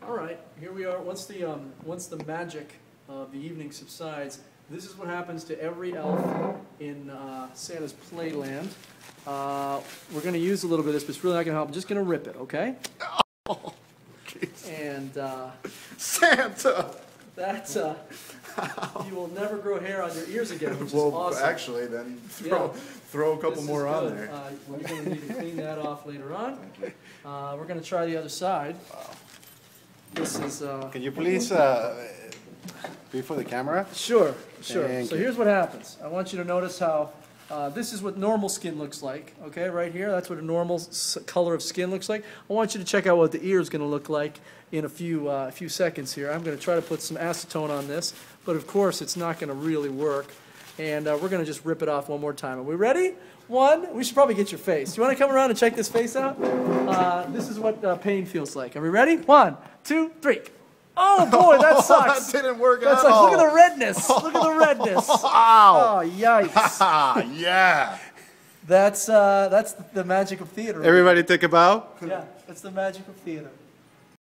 All right, here we are. Once the magic of the evening subsides, this is what happens to every elf in Santa's Playland. We're going to use a little bit of this, but it's really not going to help. I'm just going to rip it, okay? Oh, geez. And Santa! that's you will never grow hair on your ears again, which is Well, awesome. actually, then throw a couple This more is on good. there. We're going to need to clean that off later on. We're going to try the other side. This is Can you please be for the camera? sure. Thank So you. here's what happens. I want you to notice how this is what normal skin looks like. Okay, right here. That's what a normal color of skin looks like. I want you to check out what the ear is going to look like in a few seconds here. I'm going to try to put some acetone on this, but of course it's not going to really work. And we're going to just rip it off one more time. Are we ready? One. We should probably get your face. Do you want to come around and check this face out? This is what pain feels like. Are we ready? 1, 2, 3. Oh boy, that sucks. That didn't work That at sucks. all. Look at the redness. Look at the redness. Ow! Oh, yikes. Yeah! That's the magic of theater. Everybody take a bow. Yeah, that's the magic of theater.